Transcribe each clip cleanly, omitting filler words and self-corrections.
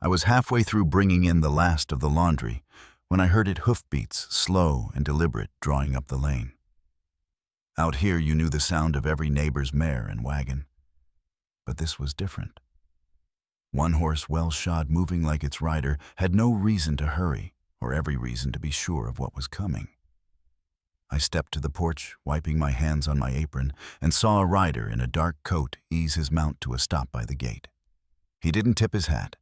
I was halfway through bringing in the last of the laundry when I heard it hoofbeats, slow and deliberate, drawing up the lane. Out here you knew the sound of every neighbor's mare and wagon. But this was different. One horse, well shod, moving like its rider, had no reason to hurry, or every reason to be sure of what was coming. I stepped to the porch, wiping my hands on my apron, and saw a rider in a dark coat ease his mount to a stop by the gate. He didn't tip his hat.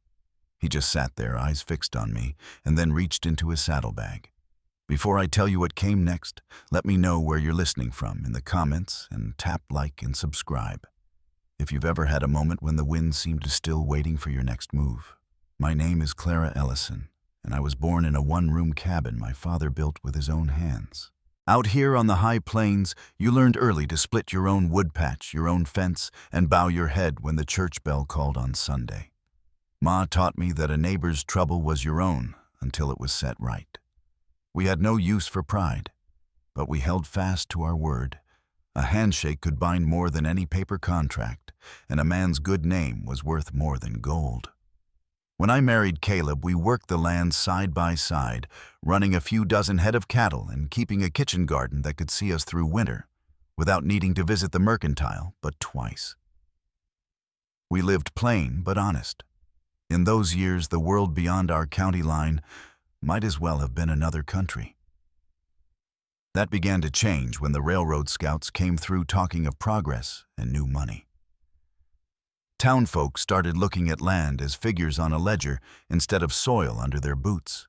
He just sat there, eyes fixed on me, and then reached into his saddlebag. Before I tell you what came next, let me know where you're listening from in the comments and tap like and subscribe. If you've ever had a moment when the wind seemed to still waiting for your next move. My name is Clara Ellison, and I was born in a one-room cabin my father built with his own hands. Out here on the high plains, you learned early to split your own wood patch, your own fence, and bow your head when the church bell called on Sunday. Ma taught me that a neighbor's trouble was your own until it was set right. We had no use for pride, but we held fast to our word. A handshake could bind more than any paper contract, and a man's good name was worth more than gold. When I married Caleb, we worked the land side by side, running a few dozen head of cattle and keeping a kitchen garden that could see us through winter, without needing to visit the mercantile but twice. We lived plain but honest. In those years, the world beyond our county line might as well have been another country. That began to change when the railroad scouts came through talking of progress and new money. Townfolk started looking at land as figures on a ledger instead of soil under their boots.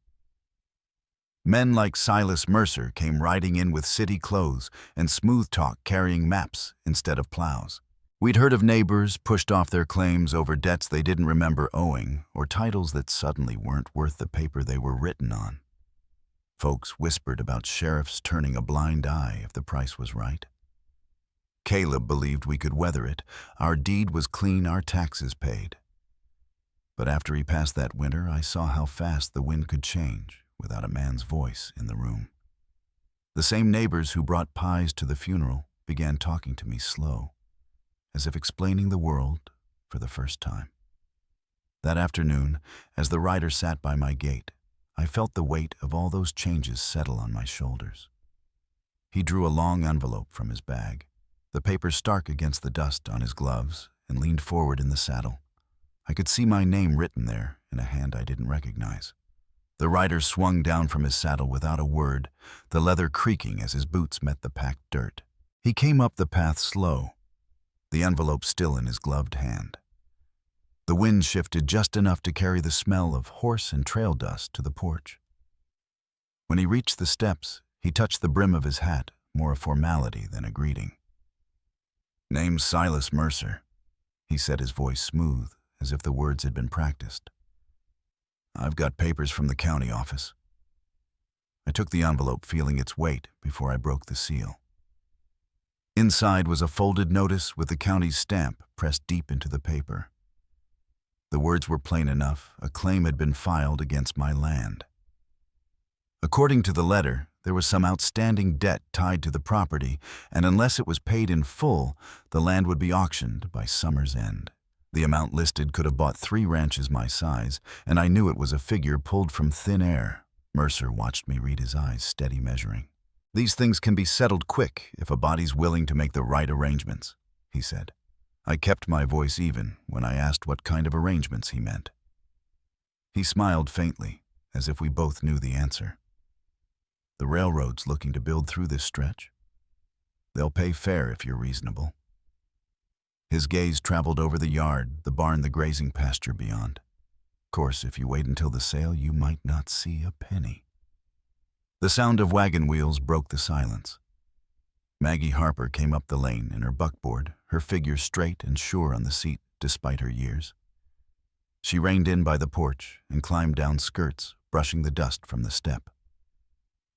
Men like Silas Mercer came riding in with city clothes and smooth talk, carrying maps instead of plows. We'd heard of neighbors pushed off their claims over debts they didn't remember owing, or titles that suddenly weren't worth the paper they were written on. Folks whispered about sheriffs turning a blind eye if the price was right. Caleb believed we could weather it. Our deed was clean, our taxes paid. But after he passed that winter, I saw how fast the wind could change without a man's voice in the room. The same neighbors who brought pies to the funeral began talking to me slow, as if explaining the world for the first time. That afternoon, as the rider sat by my gate, I felt the weight of all those changes settle on my shoulders. He drew a long envelope from his bag, the paper stark against the dust on his gloves, and leaned forward in the saddle. I could see my name written there in a hand I didn't recognize. The rider swung down from his saddle without a word, the leather creaking as his boots met the packed dirt. He came up the path slow, the envelope still in his gloved hand. The wind shifted just enough to carry the smell of horse and trail dust to the porch. When he reached the steps, he touched the brim of his hat, more a formality than a greeting. "Name's Silas Mercer," he said, his voice smooth, as if the words had been practiced. "I've got papers from the county office." I took the envelope, feeling its weight, before I broke the seal. Inside was a folded notice with the county's stamp pressed deep into the paper. The words were plain enough. A claim had been filed against my land. According to the letter, there was some outstanding debt tied to the property, and unless it was paid in full, the land would be auctioned by summer's end. The amount listed could have bought 3 ranches my size, and I knew it was a figure pulled from thin air. Mercer watched me read, his eyes steady measuring. "These things can be settled quick if a body's willing to make the right arrangements," he said. I kept my voice even when I asked what kind of arrangements he meant. He smiled faintly, as if we both knew the answer. "The railroad's looking to build through this stretch. They'll pay fair if you're reasonable." His gaze traveled over the yard, the barn, the grazing pasture beyond. Of course, if you wait until the sale, you might not see a penny. The sound of wagon wheels broke the silence. Maggie Harper came up the lane in her buckboard, her figure straight and sure on the seat despite her years. She reined in by the porch and climbed down skirts, brushing the dust from the step.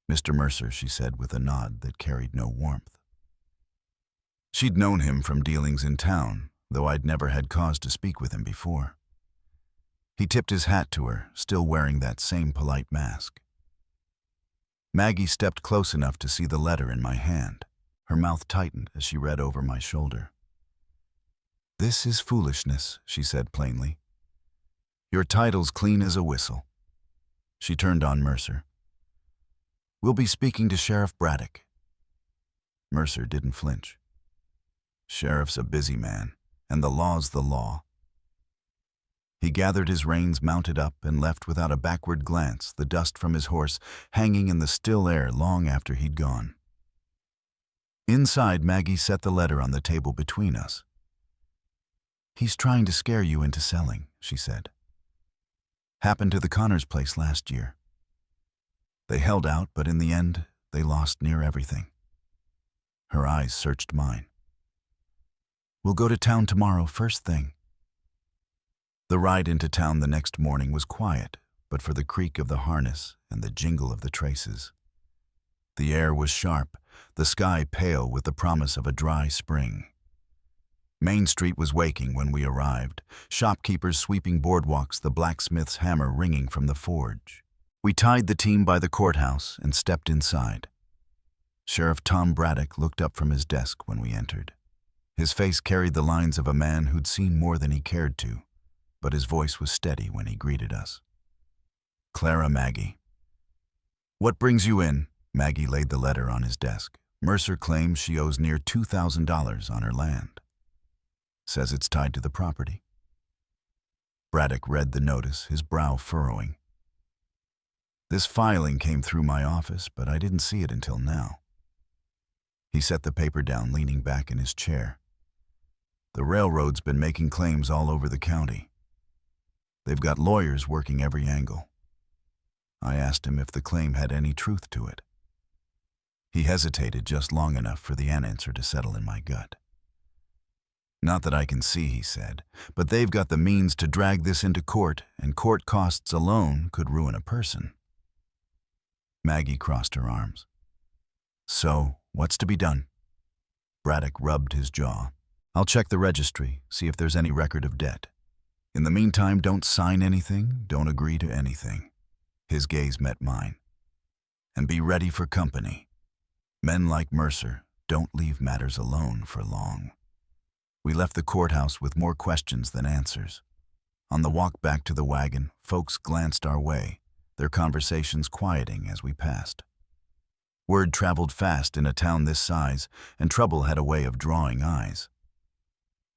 "Mr. Mercer," she said with a nod that carried no warmth. She'd known him from dealings in town, though I'd never had cause to speak with him before. He tipped his hat to her, still wearing that same polite mask. Maggie stepped close enough to see the letter in my hand. Her mouth tightened as she read over my shoulder. "This is foolishness," she said plainly. Your title's clean as a whistle. She turned on Mercer. We'll be speaking to Sheriff Braddock. Mercer didn't flinch. Sheriff's a busy man, and the law's the law. He gathered his reins, mounted up, and left without a backward glance, the dust from his horse hanging in the still air long after he'd gone. Inside, Maggie set the letter on the table between us. He's trying to scare you into selling, she said. Happened to the Connors place last year. They held out, but in the end, they lost near everything. Her eyes searched mine. We'll go to town tomorrow, first thing. The ride into town the next morning was quiet, but for the creak of the harness and the jingle of the traces. The air was sharp, the sky pale with the promise of a dry spring. Main Street was waking when we arrived, shopkeepers sweeping boardwalks, the blacksmith's hammer ringing from the forge. We tied the team by the courthouse and stepped inside. Sheriff Tom Braddock looked up from his desk when we entered. His face carried the lines of a man who'd seen more than he cared to, but his voice was steady when he greeted us. Clara, Maggie. What brings you in? Maggie laid the letter on his desk. Mercer claims she owes near $2,000 on her land. Says it's tied to the property. Braddock read the notice, his brow furrowing. This filing came through my office, but I didn't see it until now. He set the paper down, leaning back in his chair. The railroad's been making claims all over the county. They've got lawyers working every angle. I asked him if the claim had any truth to it. He hesitated just long enough for the answer to settle in my gut. Not that I can see, he said, but they've got the means to drag this into court, and court costs alone could ruin a person. Maggie crossed her arms. So, what's to be done? Braddock rubbed his jaw. I'll check the registry, see if there's any record of debt. In the meantime, don't sign anything, don't agree to anything. His gaze met mine. And be ready for company. Men like Mercer don't leave matters alone for long. We left the courthouse with more questions than answers. On the walk back to the wagon, folks glanced our way, their conversations quieting as we passed. Word traveled fast in a town this size, and trouble had a way of drawing eyes.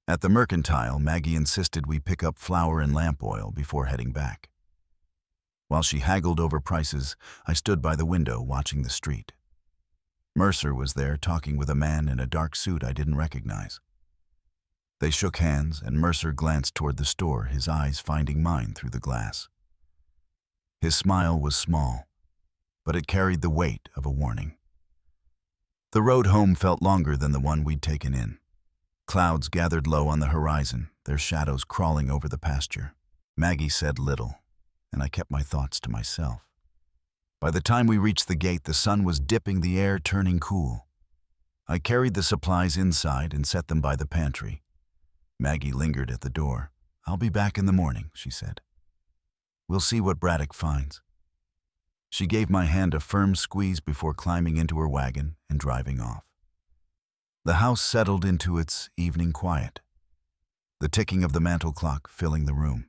At the mercantile, Maggie insisted we pick up flour and lamp oil before heading back. While she haggled over prices, I stood by the window watching the street. Mercer was there talking with a man in a dark suit I didn't recognize. They shook hands, and Mercer glanced toward the store, his eyes finding mine through the glass. His smile was small, but it carried the weight of a warning. The road home felt longer than the one we'd taken in. Clouds gathered low on the horizon, their shadows crawling over the pasture. Maggie said little, and I kept my thoughts to myself. By the time we reached the gate, the sun was dipping, the air turning cool. I carried the supplies inside and set them by the pantry. Maggie lingered at the door. I'll be back in the morning, she said. We'll see what Braddock finds. She gave my hand a firm squeeze before climbing into her wagon and driving off. The house settled into its evening quiet, the ticking of the mantel clock filling the room.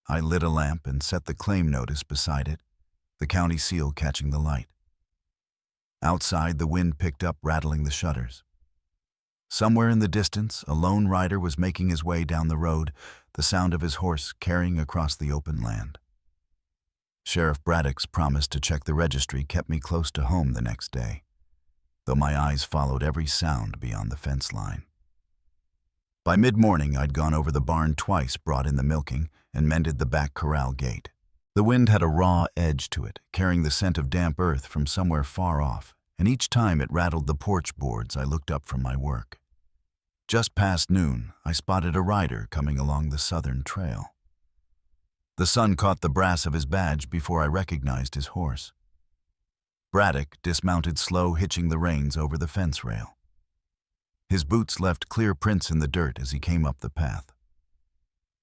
I lit a lamp and set the claim notice beside it, the county seal catching the light. Outside, the wind picked up, rattling the shutters. Somewhere in the distance, a lone rider was making his way down the road, the sound of his horse carrying across the open land. Sheriff Braddock's promise to check the registry kept me close to home the next day, though my eyes followed every sound beyond the fence line. By mid-morning, I'd gone over the barn twice, brought in the milking, and mended the back corral gate. The wind had a raw edge to it, carrying the scent of damp earth from somewhere far off, and each time it rattled the porch boards I looked up from my work. Just past noon, I spotted a rider coming along the southern trail. The sun caught the brass of his badge before I recognized his horse. Braddock dismounted slow, hitching the reins over the fence rail. His boots left clear prints in the dirt as he came up the path.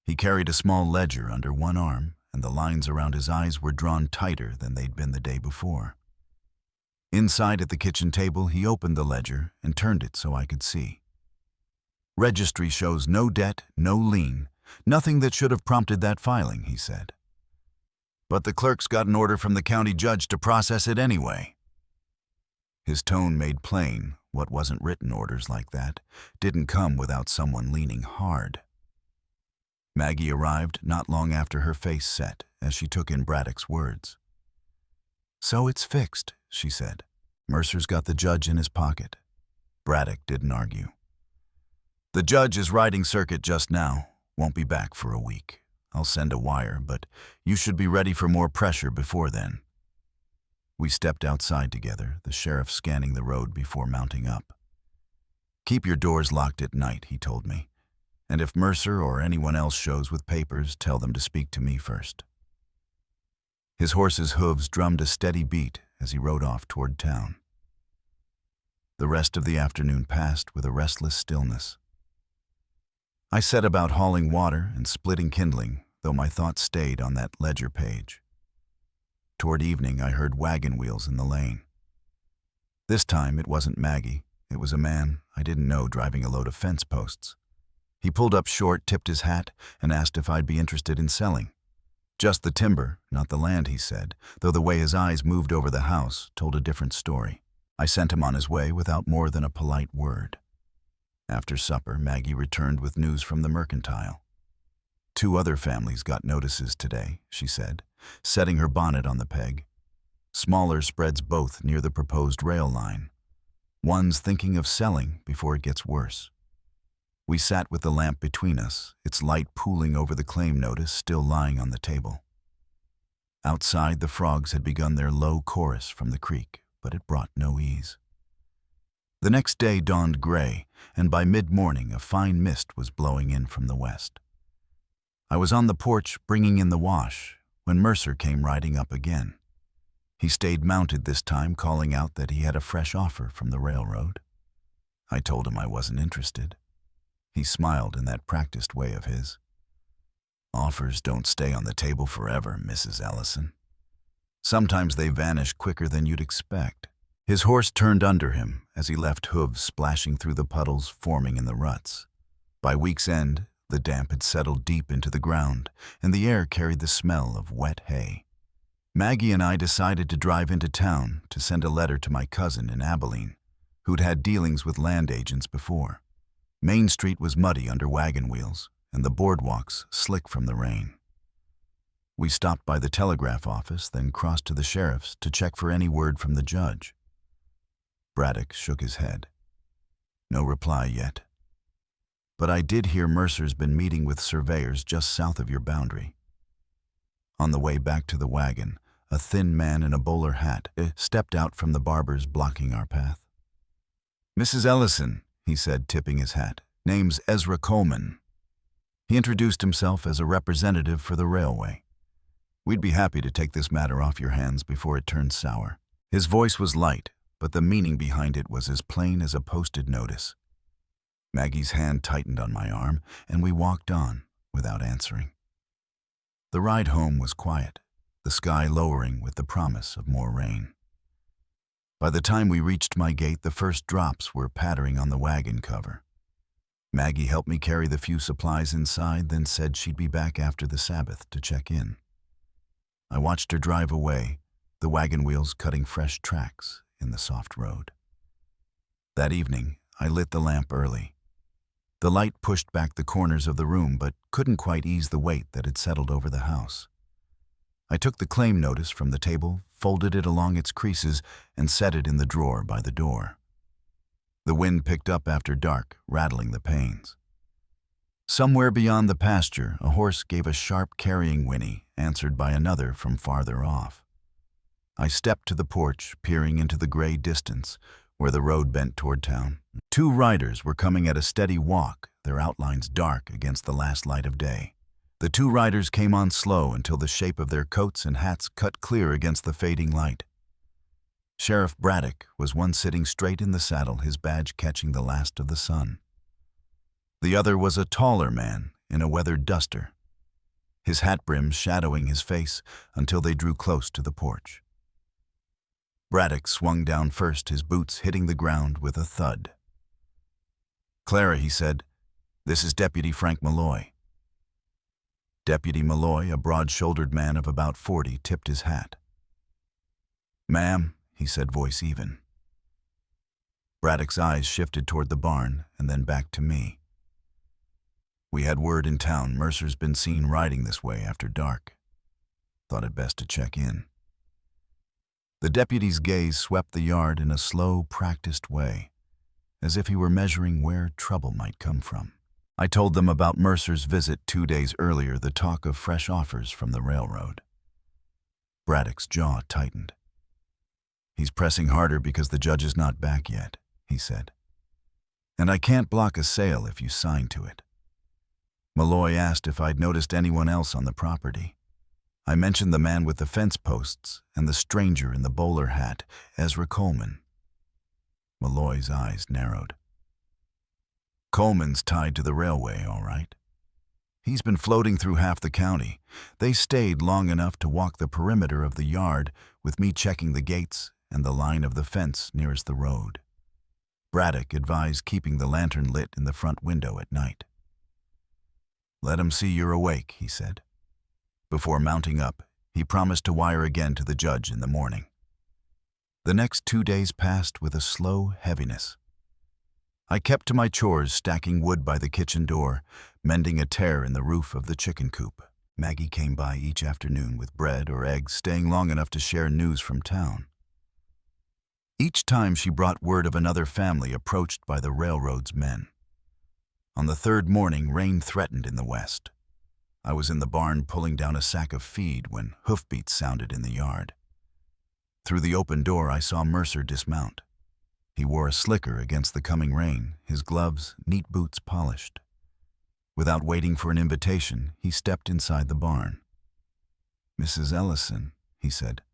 He carried a small ledger under one arm, and the lines around his eyes were drawn tighter than they'd been the day before. Inside at the kitchen table, he opened the ledger and turned it so I could see. Registry shows no debt, no lien, Nothing that should have prompted that filing, he said. But the clerk's got an order from the county judge to process it anyway. His tone made plain what wasn't written. Orders like that didn't come without someone leaning hard. Maggie arrived not long after her face set as she took in Braddock's words. "So it's fixed," she said. "Mercer's got the judge in his pocket." Braddock didn't argue. "The judge is riding circuit just now. Won't be back for a week. I'll send a wire, but you should be ready for more pressure before then." We stepped outside together, the sheriff scanning the road before mounting up. "Keep your doors locked at night," he told me. "And if Mercer or anyone else shows with papers, tell them to speak to me first." His horse's hooves drummed a steady beat as he rode off toward town. The rest of the afternoon passed with a restless stillness. I set about hauling water and splitting kindling, though my thoughts stayed on that ledger page. Toward evening, I heard wagon wheels in the lane. This time, it wasn't Maggie. It was a man I didn't know driving a load of fence posts. He pulled up short, tipped his hat, and asked if I'd be interested in selling. Just the timber, not the land, he said, though the way his eyes moved over the house told a different story. I sent him on his way without more than a polite word. After supper, Maggie returned with news from the mercantile. 2 other families got notices today, she said, setting her bonnet on the peg. Smaller spreads both near the proposed rail line. One's thinking of selling before it gets worse. We sat with the lamp between us, its light pooling over the claim notice still lying on the table. Outside, the frogs had begun their low chorus from the creek, but it brought no ease. The next day dawned gray, and by mid-morning a fine mist was blowing in from the west. I was on the porch bringing in the wash when Mercer came riding up again. He stayed mounted this time, calling out that he had a fresh offer from the railroad. I told him I wasn't interested. He smiled in that practiced way of his. "Offers don't stay on the table forever, Mrs. Ellison. Sometimes they vanish quicker than you'd expect." His horse turned under him as he left hooves splashing through the puddles forming in the ruts. By week's end, the damp had settled deep into the ground, and the air carried the smell of wet hay. Maggie and I decided to drive into town to send a letter to my cousin in Abilene, who'd had dealings with land agents before. Main Street was muddy under wagon wheels, and the boardwalks slick from the rain. We stopped by the telegraph office, then crossed to the sheriff's to check for any word from the judge. Braddock shook his head. "No reply yet. But I did hear Mercer's been meeting with surveyors just south of your boundary." On the way back to the wagon, a thin man in a bowler hat stepped out from the barbers blocking our path. "Mrs. Ellison," he said, tipping his hat. "Name's Ezra Coleman." He introduced himself as a representative for the railway. "We'd be happy to take this matter off your hands before it turns sour." His voice was light, but the meaning behind it was as plain as a posted notice. Maggie's hand tightened on my arm, and we walked on without answering. The ride home was quiet, the sky lowering with the promise of more rain. By the time we reached my gate, the first drops were pattering on the wagon cover. Maggie helped me carry the few supplies inside, then said she'd be back after the Sabbath to check in. I watched her drive away, the wagon wheels cutting fresh tracks in the soft road. That evening, I lit the lamp early. The light pushed back the corners of the room, but couldn't quite ease the weight that had settled over the house. I took the claim notice from the table, folded it along its creases, and set it in the drawer by the door. The wind picked up after dark, rattling the panes. Somewhere beyond the pasture, a horse gave a sharp carrying whinny, answered by another from farther off. I stepped to the porch, peering into the gray distance, where the road bent toward town. 2 riders were coming at a steady walk, their outlines dark against the last light of day. The 2 riders came on slow until the shape of their coats and hats cut clear against the fading light. Sheriff Braddock was one sitting straight in the saddle, his badge catching the last of the sun. The other was a taller man in a weathered duster, his hat brim shadowing his face until they drew close to the porch. Braddock swung down first, his boots hitting the ground with a thud. "Clara," he said, "this is Deputy Frank Malloy." Deputy Malloy, a broad-shouldered man of about 40, tipped his hat. "Ma'am," he said, voice even. Braddock's eyes shifted toward the barn and then back to me. "We had word in town Mercer's been seen riding this way after dark. Thought it best to check in." The deputy's gaze swept the yard in a slow, practiced way, as if he were measuring where trouble might come from. I told them about Mercer's visit 2 days earlier, the talk of fresh offers from the railroad. Braddock's jaw tightened. "He's pressing harder because the judge is not back yet," he said. "And I can't block a sale if you sign to it." Malloy asked if I'd noticed anyone else on the property. I mentioned the man with the fence posts and the stranger in the bowler hat, Ezra Coleman. Malloy's eyes narrowed. "Coleman's tied to the railway, all right. He's been floating through half the county. They stayed long enough to walk the perimeter of the yard, with me checking the gates and the line of the fence nearest the road. Braddock advised keeping the lantern lit in the front window at night." "Let 'em see you're awake," he said. Before mounting up, he promised to wire again to the judge in the morning. The next 2 days passed with a slow heaviness. I kept to my chores, stacking wood by the kitchen door, mending a tear in the roof of the chicken coop. Maggie came by each afternoon with bread or eggs, staying long enough to share news from town. Each time she brought word of another family approached by the railroad's men. On the third morning, rain threatened in the west. I was in the barn pulling down a sack of feed when hoofbeats sounded in the yard. Through the open door, I saw Mercer dismount. He wore a slicker against the coming rain, his gloves, neat boots polished. Without waiting for an invitation, he stepped inside the barn. "Mrs. Ellison," he said,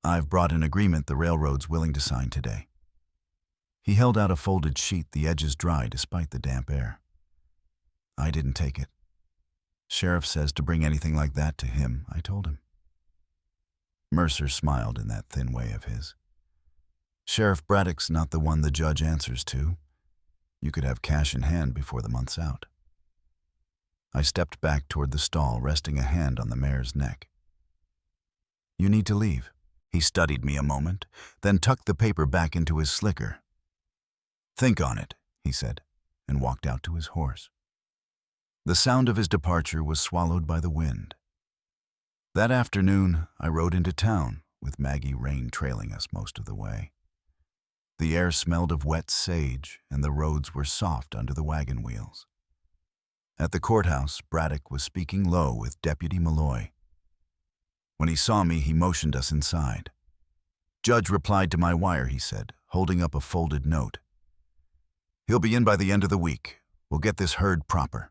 "I've brought an agreement the railroad's willing to sign today." He held out a folded sheet, the edges dry despite the damp air. I didn't take it. "Sheriff says to bring anything like that to him," I told him. Mercer smiled in that thin way of his. "Sheriff Braddock's not the one the judge answers to. You could have cash in hand before the month's out." I stepped back toward the stall, resting a hand on the mare's neck. "You need to leave." He studied me a moment, then tucked the paper back into his slicker. "Think on it," he said, and walked out to his horse. The sound of his departure was swallowed by the wind. That afternoon, I rode into town, with Maggie Rain trailing us most of the way. The air smelled of wet sage, and the roads were soft under the wagon wheels. At the courthouse, Braddock was speaking low with Deputy Malloy. When he saw me, he motioned us inside. "Judge replied to my wire," he said, holding up a folded note. "He'll be in by the end of the week. We'll get this herd proper."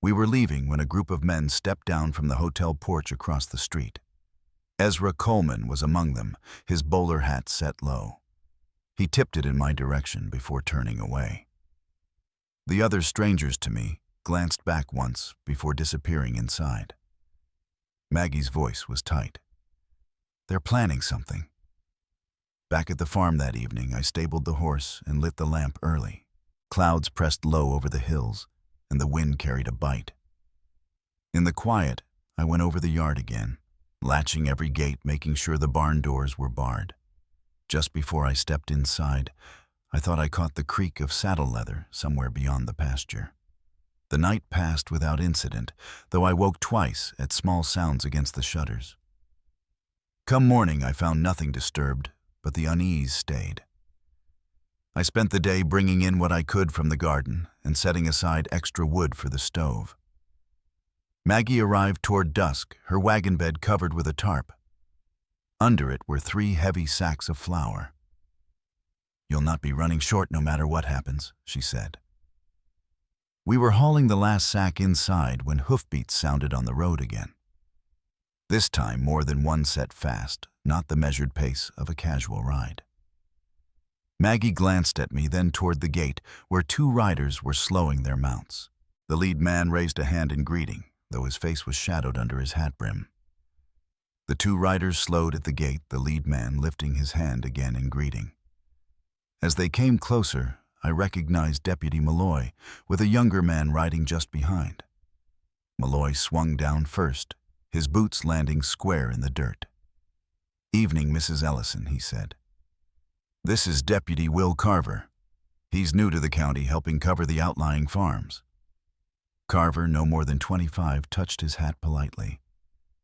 We were leaving when a group of men stepped down from the hotel porch across the street. Ezra Coleman was among them, his bowler hat set low. He tipped it in my direction before turning away. The other strangers to me glanced back once before disappearing inside. Maggie's voice was tight. "They're planning something." Back at the farm that evening, I stabled the horse and lit the lamp early. Clouds pressed low over the hills, and the wind carried a bite. In the quiet, I went over the yard again, latching every gate, making sure the barn doors were barred. Just before I stepped inside, I thought I caught the creak of saddle leather somewhere beyond the pasture. The night passed without incident, though I woke twice at small sounds against the shutters. Come morning, I found nothing disturbed, but the unease stayed. I spent the day bringing in what I could from the garden and setting aside extra wood for the stove. Maggie arrived toward dusk, her wagon bed covered with a tarp. Under it were 3 heavy sacks of flour. "You'll not be running short no matter what happens," she said. We were hauling the last sack inside when hoofbeats sounded on the road again. This time more than one set fast, not the measured pace of a casual ride. Maggie glanced at me, then toward the gate, where 2 riders were slowing their mounts. The lead man raised a hand in greeting, though his face was shadowed under his hat brim. The 2 riders slowed at the gate, the lead man lifting his hand again in greeting. As they came closer, I recognized Deputy Malloy, with a younger man riding just behind. Malloy swung down first, his boots landing square in the dirt. "Evening, Mrs. Ellison," he said. "This is Deputy Will Carver. He's new to the county, helping cover the outlying farms." Carver, no more than 25, touched his hat politely.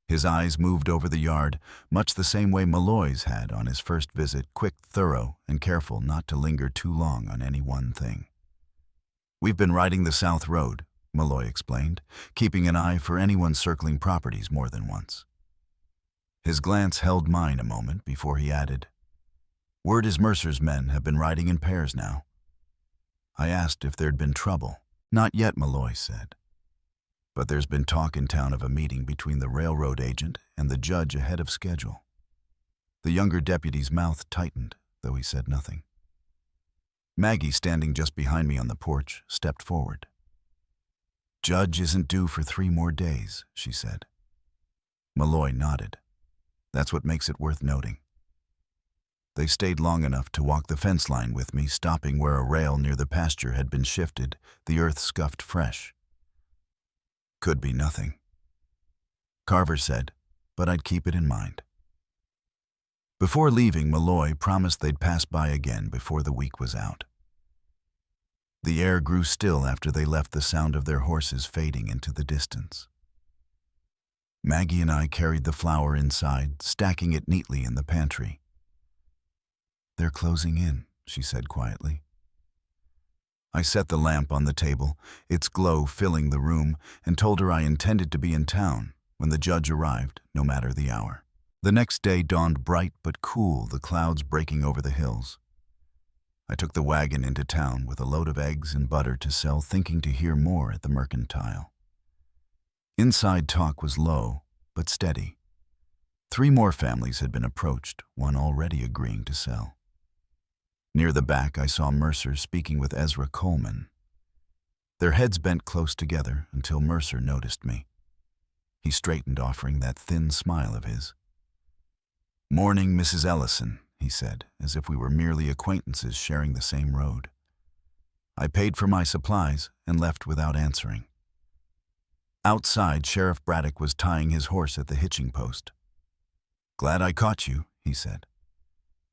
His eyes moved over the yard, much the same way Malloy's had on his first visit, quick, thorough, and careful not to linger too long on any one thing. "We've been riding the South Road," Malloy explained, keeping an eye for anyone circling properties more than once. His glance held mine a moment before he added, "Word is Mercer's men have been riding in pairs now." I asked if there'd been trouble. "Not yet," Malloy said. "But there's been talk in town of a meeting between the railroad agent and the judge ahead of schedule." The younger deputy's mouth tightened, though he said nothing. Maggie, standing just behind me on the porch, stepped forward. "Judge isn't due for 3 more days," she said. Malloy nodded. "That's what makes it worth noting." They stayed long enough to walk the fence line with me, stopping where a rail near the pasture had been shifted, the earth scuffed fresh. "Could be nothing," Carver said, "but I'd keep it in mind." Before leaving, Malloy promised they'd pass by again before the week was out. The air grew still after they left, the sound of their horses fading into the distance. Maggie and I carried the flour inside, stacking it neatly in the pantry. "They're closing in," she said quietly. I set the lamp on the table, its glow filling the room, and told her I intended to be in town when the judge arrived, no matter the hour. The next day dawned bright but cool, the clouds breaking over the hills. I took the wagon into town with a load of eggs and butter to sell, thinking to hear more at the mercantile. Inside talk was low, but steady. 3 more families had been approached, one already agreeing to sell. Near the back, I saw Mercer speaking with Ezra Coleman. Their heads bent close together until Mercer noticed me. He straightened, offering that thin smile of his. "Morning, Mrs. Ellison," he said, as if we were merely acquaintances sharing the same road. I paid for my supplies and left without answering. Outside, Sheriff Braddock was tying his horse at the hitching post. "Glad I caught you," he said.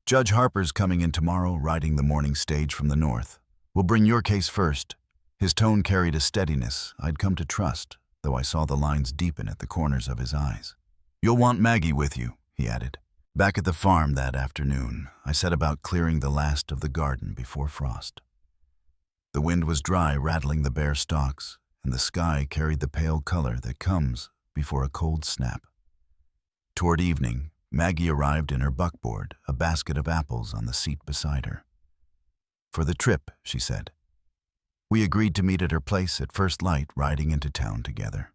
"Judge Harper's coming in tomorrow, riding the morning stage from the north. We'll bring your case first." His tone carried a steadiness I'd come to trust, though I saw the lines deepen at the corners of his eyes. "You'll want Maggie with you," he added. Back at the farm that afternoon, I set about clearing the last of the garden before frost. The wind was dry, rattling the bare stalks, and the sky carried the pale color that comes before a cold snap. Toward evening, Maggie arrived in her buckboard, a basket of apples on the seat beside her. "For the trip," she said. We agreed to meet at her place at first light, riding into town together.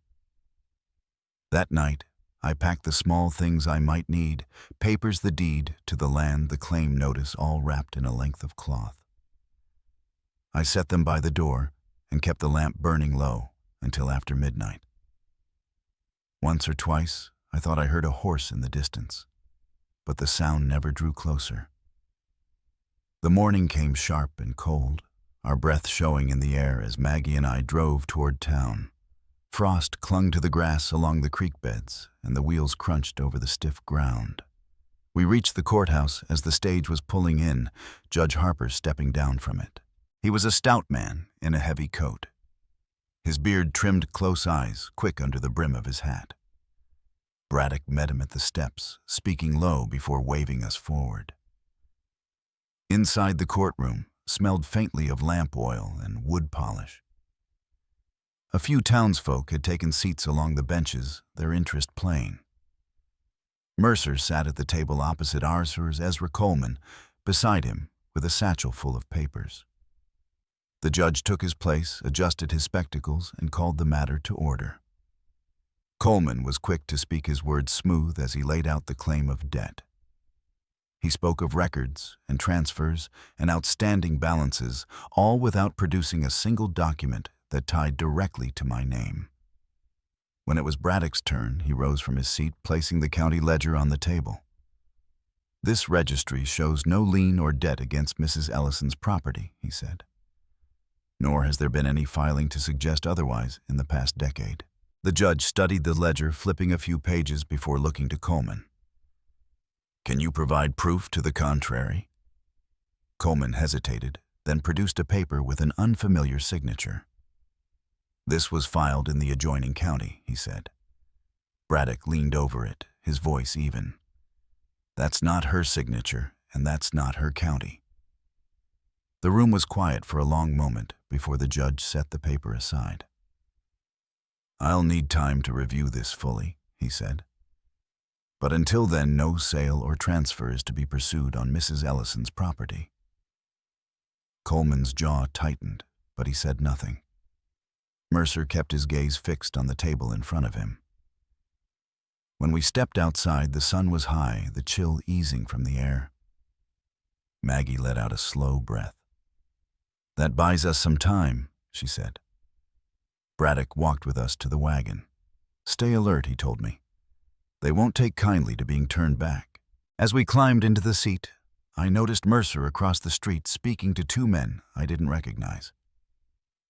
That night, I packed the small things I might need, papers, the deed to the land, the claim notice, all wrapped in a length of cloth. I set them by the door and kept the lamp burning low until after midnight. Once or twice, I thought I heard a horse in the distance, but the sound never drew closer. The morning came sharp and cold, our breath showing in the air as Maggie and I drove toward town. Frost clung to the grass along the creek beds, and the wheels crunched over the stiff ground. We reached the courthouse as the stage was pulling in, Judge Harper stepping down from it. He was a stout man in a heavy coat. His beard trimmed close eyes, quick under the brim of his hat. Braddock met him at the steps, speaking low before waving us forward. Inside the courtroom smelled faintly of lamp oil and wood polish. A few townsfolk had taken seats along the benches, their interest plain. Mercer sat at the table opposite ours, Ezra Coleman, beside him with a satchel full of papers. The judge took his place, adjusted his spectacles, and called the matter to order. Coleman was quick to speak his words smooth as he laid out the claim of debt. He spoke of records and transfers and outstanding balances, all without producing a single document that tied directly to my name. When it was Braddock's turn, he rose from his seat, placing the county ledger on the table. "This registry shows no lien or debt against Mrs. Ellison's property," he said. "Nor has there been any filing to suggest otherwise in the past decade." The judge studied the ledger, flipping a few pages before looking to Coleman. "Can you provide proof to the contrary?" Coleman hesitated, then produced a paper with an unfamiliar signature. "This was filed in the adjoining county," he said. Braddock leaned over it, his voice even. "That's not her signature, and that's not her county." The room was quiet for a long moment before the judge set the paper aside. "I'll need time to review this fully," he said. "But until then, no sale or transfer is to be pursued on Mrs. Ellison's property." Coleman's jaw tightened, but he said nothing. Mercer kept his gaze fixed on the table in front of him. When we stepped outside, the sun was high, the chill easing from the air. Maggie let out a slow breath. "That buys us some time," she said. Braddock walked with us to the wagon. "Stay alert," he told me. "They won't take kindly to being turned back." As we climbed into the seat, I noticed Mercer across the street speaking to two men I didn't recognize.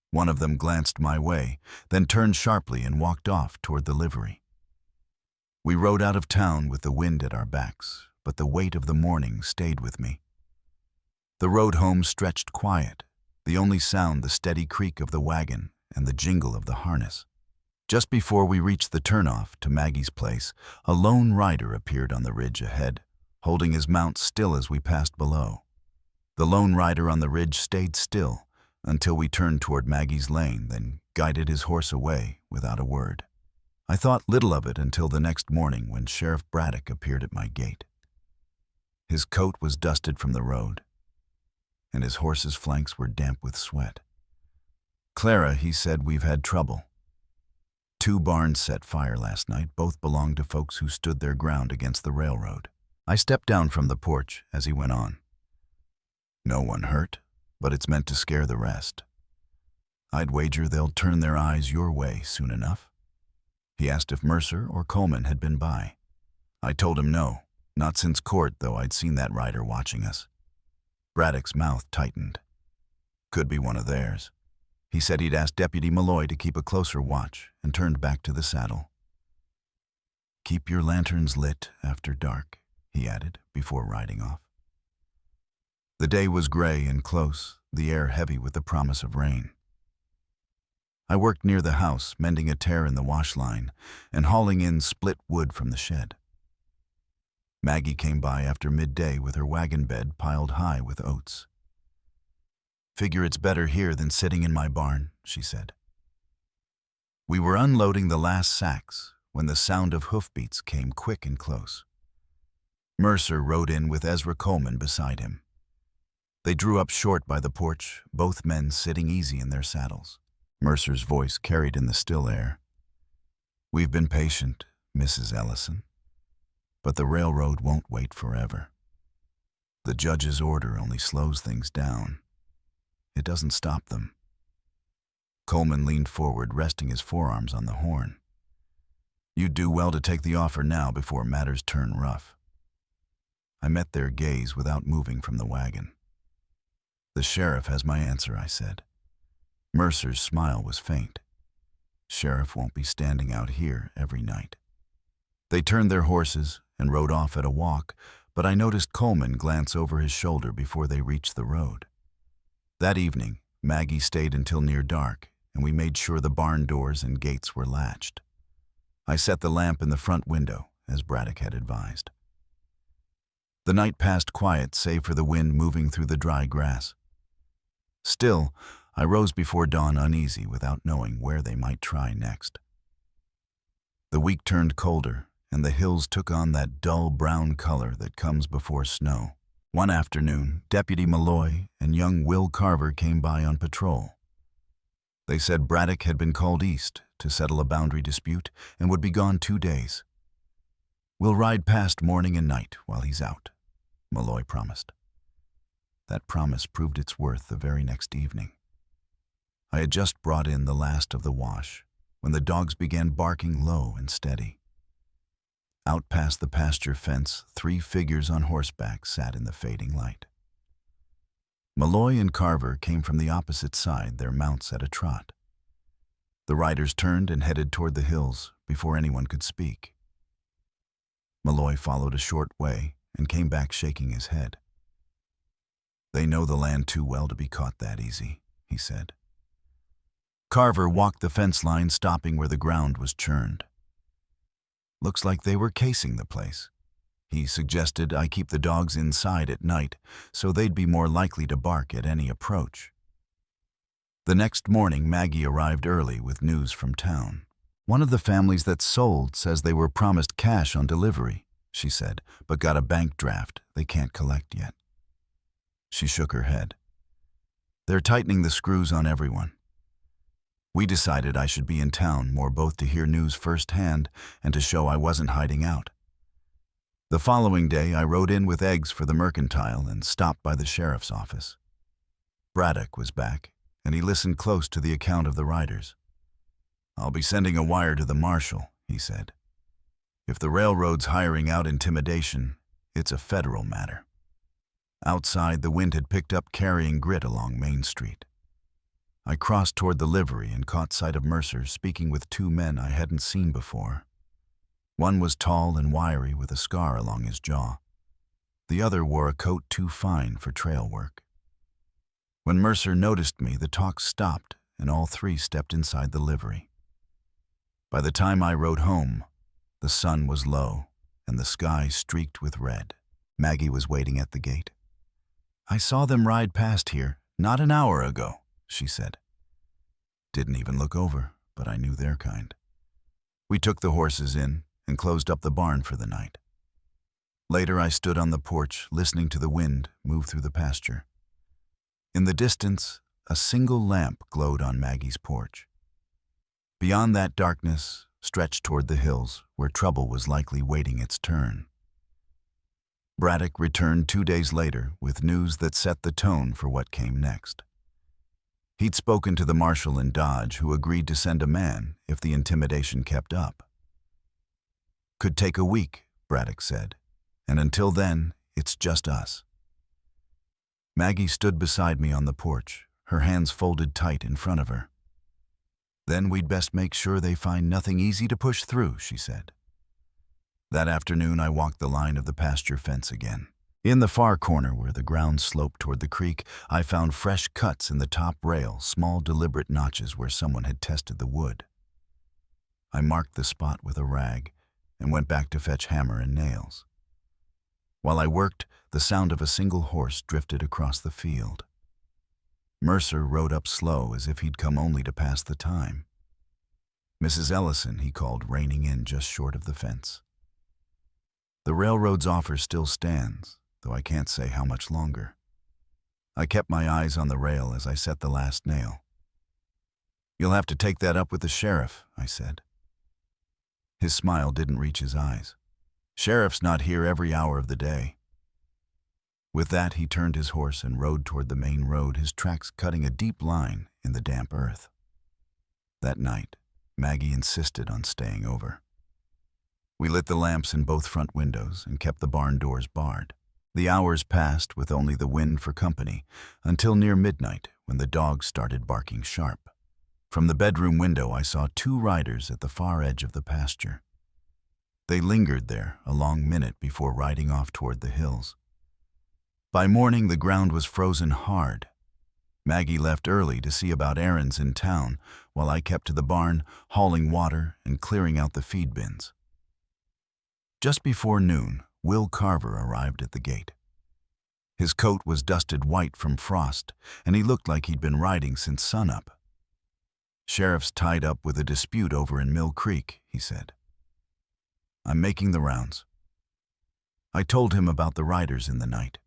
One of them glanced my way, then turned sharply and walked off toward the livery. We rode out of town with the wind at our backs, but the weight of the morning stayed with me. The road home stretched quiet, the only sound the steady creak of the wagon and the jingle of the harness. Just before we reached the turnoff to Maggie's place, a lone rider appeared on the ridge ahead, holding his mount still as we passed below. The lone rider on the ridge stayed still until we turned toward Maggie's lane, then guided his horse away without a word. I thought little of it until the next morning when Sheriff Braddock appeared at my gate. His coat was dusted from the road, and his horse's flanks were damp with sweat. "Clara," he said, "we've had trouble. 2 barns set fire last night. Both belonged to folks who stood their ground against the railroad." I stepped down from the porch as he went on. "No one hurt, but it's meant to scare the rest. I'd wager they'll turn their eyes your way soon enough." He asked if Mercer or Coleman had been by. I told him no, not since court, though I'd seen that rider watching us. Braddock's mouth tightened. "Could be one of theirs." He said he'd asked Deputy Malloy to keep a closer watch and turned back to the saddle. "Keep your lanterns lit after dark," he added before riding off. The day was gray and close, the air heavy with the promise of rain. I worked near the house, mending a tear in the wash line and hauling in split wood from the shed. Maggie came by after midday with her wagon bed piled high with oats. "Figure it's better here than sitting in my barn," she said. We were unloading the last sacks when the sound of hoofbeats came quick and close. Mercer rode in with Ezra Coleman beside him. They drew up short by the porch, both men sitting easy in their saddles. Mercer's voice carried in the still air. "We've been patient, Mrs. Ellison, but the railroad won't wait forever. The judge's order only slows things down. It doesn't stop them." Coleman leaned forward, resting his forearms on the horn. "You'd do well to take the offer now before matters turn rough." I met their gaze without moving from the wagon. "The sheriff has my answer," I said. Mercer's smile was faint. "Sheriff won't be standing out here every night." They turned their horses and rode off at a walk, but I noticed Coleman glance over his shoulder before they reached the road. That evening, Maggie stayed until near dark, and we made sure the barn doors and gates were latched. I set the lamp in the front window, as Braddock had advised. The night passed quiet, save for the wind moving through the dry grass. Still, I rose before dawn uneasy, without knowing where they might try next. The week turned colder, and the hills took on that dull brown color that comes before snow. One afternoon, Deputy Malloy and young Will Carver came by on patrol. They said Braddock had been called east to settle a boundary dispute and would be gone 2 days. "We'll ride past morning and night while he's out," Malloy promised. That promise proved its worth the very next evening. I had just brought in the last of the wash when the dogs began barking low and steady. Out past the pasture fence, 3 figures on horseback sat in the fading light. Malloy and Carver came from the opposite side, their mounts at a trot. The riders turned and headed toward the hills before anyone could speak. Malloy followed a short way and came back shaking his head. "They know the land too well to be caught that easy," he said. Carver walked the fence line, stopping where the ground was churned. "Looks like they were casing the place." He suggested I keep the dogs inside at night so they'd be more likely to bark at any approach. The next morning, Maggie arrived early with news from town. "One of the families that sold says they were promised cash on delivery," she said, "but got a bank draft they can't collect yet." She shook her head. "They're tightening the screws on everyone." We decided I should be in town more, both to hear news firsthand and to show I wasn't hiding out. The following day, I rode in with eggs for the mercantile and stopped by the sheriff's office. Braddock was back, and he listened close to the account of the riders. "I'll be sending a wire to the marshal," he said. "If the railroad's hiring out intimidation, it's a federal matter." Outside, the wind had picked up, carrying grit along Main Street. I crossed toward the livery and caught sight of Mercer speaking with two men I hadn't seen before. One was tall and wiry with a scar along his jaw. The other wore a coat too fine for trail work. When Mercer noticed me, the talk stopped and all three stepped inside the livery. By the time I rode home, the sun was low and the sky streaked with red. Maggie was waiting at the gate. "I saw them ride past here not an hour ago," she said. Didn't even look over, but I knew their kind. We took the horses in and closed up the barn for the night. Later, I stood on the porch, listening to the wind move through the pasture. In the distance, a single lamp glowed on Maggie's porch. Beyond that, darkness stretched toward the hills, where trouble was likely waiting its turn. Braddock returned 2 days later with news that set the tone for what came next. He'd spoken to the marshal in Dodge, who agreed to send a man if the intimidation kept up. "Could take a week," Braddock said, "and until then, it's just us." Maggie stood beside me on the porch, her hands folded tight in front of her. "Then we'd best make sure they find nothing easy to push through," she said. That afternoon, I walked the line of the pasture fence again. In the far corner, where the ground sloped toward the creek, I found fresh cuts in the top rail, small deliberate notches where someone had tested the wood. I marked the spot with a rag and went back to fetch hammer and nails. While I worked, the sound of a single horse drifted across the field. Mercer rode up slow, as if he'd come only to pass the time. "Mrs. Ellison," he called, reining in just short of the fence. "The railroad's offer still stands, though I can't say how much longer." I kept my eyes on the rail as I set the last nail. "You'll have to take that up with the sheriff," I said. His smile didn't reach his eyes. "Sheriff's not here every hour of the day." With that, he turned his horse and rode toward the main road, his tracks cutting a deep line in the damp earth. That night, Maggie insisted on staying over. We lit the lamps in both front windows and kept the barn doors barred. The hours passed with only the wind for company, until near midnight, when the dogs started barking sharp. From the bedroom window, I saw two riders at the far edge of the pasture. They lingered there a long minute before riding off toward the hills. By morning, the ground was frozen hard. Maggie left early to see about errands in town, while I kept to the barn, hauling water and clearing out the feed bins. Just before noon, Will Carver arrived at the gate. His coat was dusted white from frost, and he looked like he'd been riding since sunup. "Sheriff's tied up with a dispute over in Mill Creek," he said. "I'm making the rounds." I told him about the riders in the night.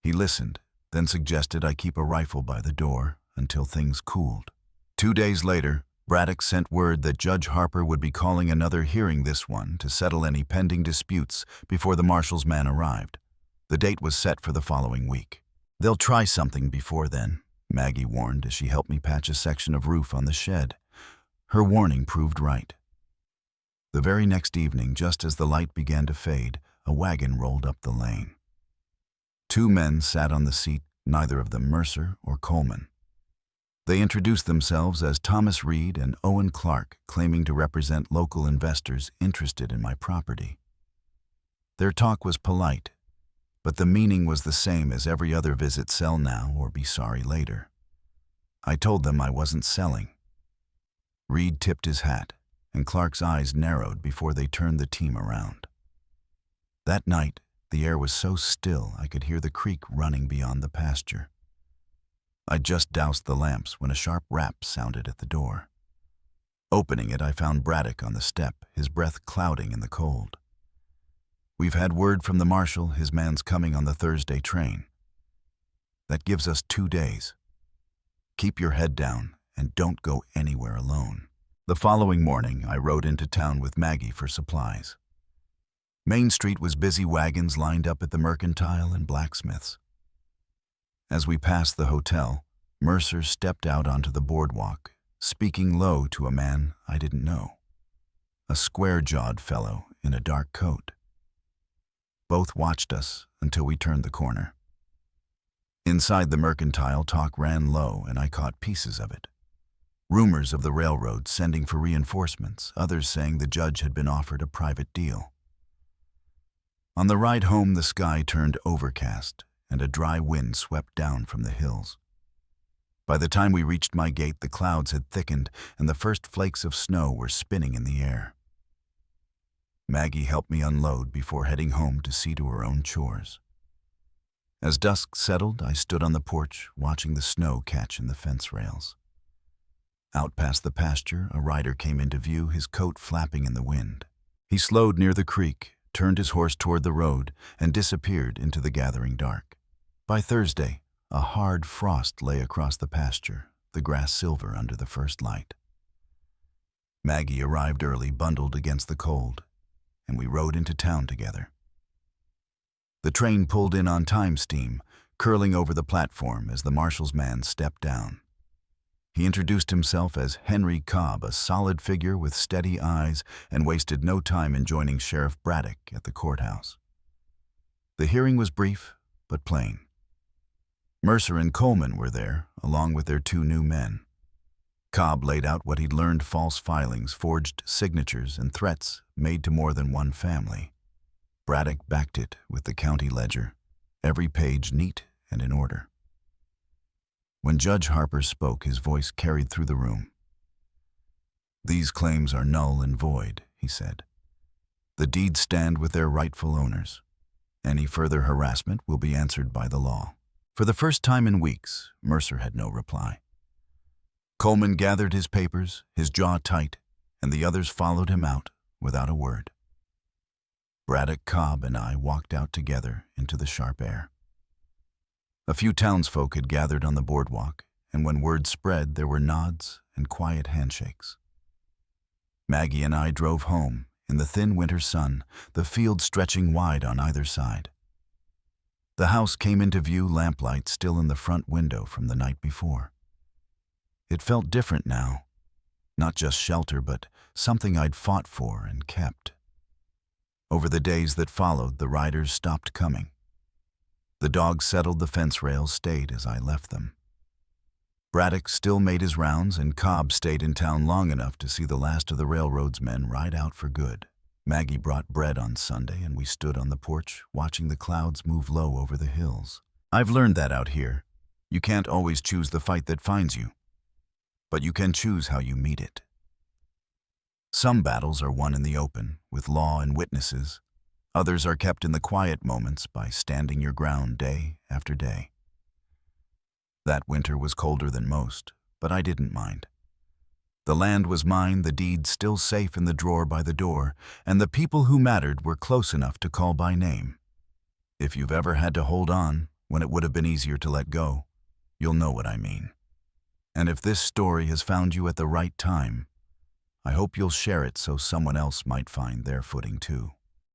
He listened, then suggested I keep a rifle by the door until things cooled. 2 days later, Braddock sent word that Judge Harper would be calling another hearing, this one to settle any pending disputes before the marshal's man arrived. The date was set for the following week. "They'll try something before then," Maggie warned as she helped me patch a section of roof on the shed. Her warning proved right. The very next evening, just as the light began to fade, a wagon rolled up the lane. 2 men sat on the seat, neither of them Mercer or Coleman. They introduced themselves as Thomas Reed and Owen Clark, claiming to represent local investors interested in my property. Their talk was polite, but the meaning was the same as every other visit: sell now or be sorry later. I told them I wasn't selling. Reed tipped his hat, and Clark's eyes narrowed before they turned the team around. That night, the air was so still I could hear the creek running beyond the pasture. I'd just doused the lamps when a sharp rap sounded at the door. Opening it, I found Braddock on the step, his breath clouding in the cold. "We've had word from the marshal. His man's coming on the Thursday train. That gives us 2 days. Keep your head down and don't go anywhere alone." The following morning, I rode into town with Maggie for supplies. Main Street was busy, wagons lined up at the Mercantile and blacksmiths. As we passed the hotel, Mercer stepped out onto the boardwalk, speaking low to a man I didn't know, a square-jawed fellow in a dark coat. Both watched us until we turned the corner. Inside the Mercantile, talk ran low, and I caught pieces of it. Rumors of the railroad sending for reinforcements, others saying the judge had been offered a private deal. On the ride home, the sky turned overcast, and a dry wind swept down from the hills. By the time we reached my gate, the clouds had thickened, and the first flakes of snow were spinning in the air. Maggie helped me unload before heading home to see to her own chores. As dusk settled, I stood on the porch, watching the snow catch in the fence rails. Out past the pasture, a rider came into view, his coat flapping in the wind. He slowed near the creek, turned his horse toward the road, and disappeared into the gathering dark. By Thursday, a hard frost lay across the pasture, the grass silver under the first light. Maggie arrived early, bundled against the cold, and we rode into town together. The train pulled in on time, steam curling over the platform as the marshal's man stepped down. He introduced himself as Henry Cobb, a solid figure with steady eyes, and wasted no time in joining Sheriff Braddock at the courthouse. The hearing was brief but plain. Mercer and Coleman were there, along with their 2 new men. Cobb laid out what he'd learned: false filings, forged signatures, and threats made to more than one family. Braddock backed it with the county ledger, every page neat and in order. When Judge Harper spoke, his voice carried through the room. "These claims are null and void," he said. "The deeds stand with their rightful owners. Any further harassment will be answered by the law." For the first time in weeks, Mercer had no reply. Coleman gathered his papers, his jaw tight, and the others followed him out without a word. Braddock, Cobb, and I walked out together into the sharp air. A few townsfolk had gathered on the boardwalk, and when word spread, there were nods and quiet handshakes. Maggie and I drove home in the thin winter sun, the field stretching wide on either side. The house came into view, lamplight still in the front window from the night before. It felt different now, not just shelter, but something I'd fought for and kept. Over the days that followed, the riders stopped coming. The dogs settled, the fence rails stayed as I left them. Braddock still made his rounds, and Cobb stayed in town long enough to see the last of the railroad's men ride out for good. Maggie brought bread on Sunday, and we stood on the porch, watching the clouds move low over the hills. I've learned that out here. You can't always choose the fight that finds you, but you can choose how you meet it. Some battles are won in the open, with law and witnesses. Others are kept in the quiet moments by standing your ground day after day. That winter was colder than most, but I didn't mind. The land was mine, the deeds still safe in the drawer by the door, and the people who mattered were close enough to call by name. If you've ever had to hold on when it would have been easier to let go, you'll know what I mean. And if this story has found you at the right time, I hope you'll share it so someone else might find their footing too.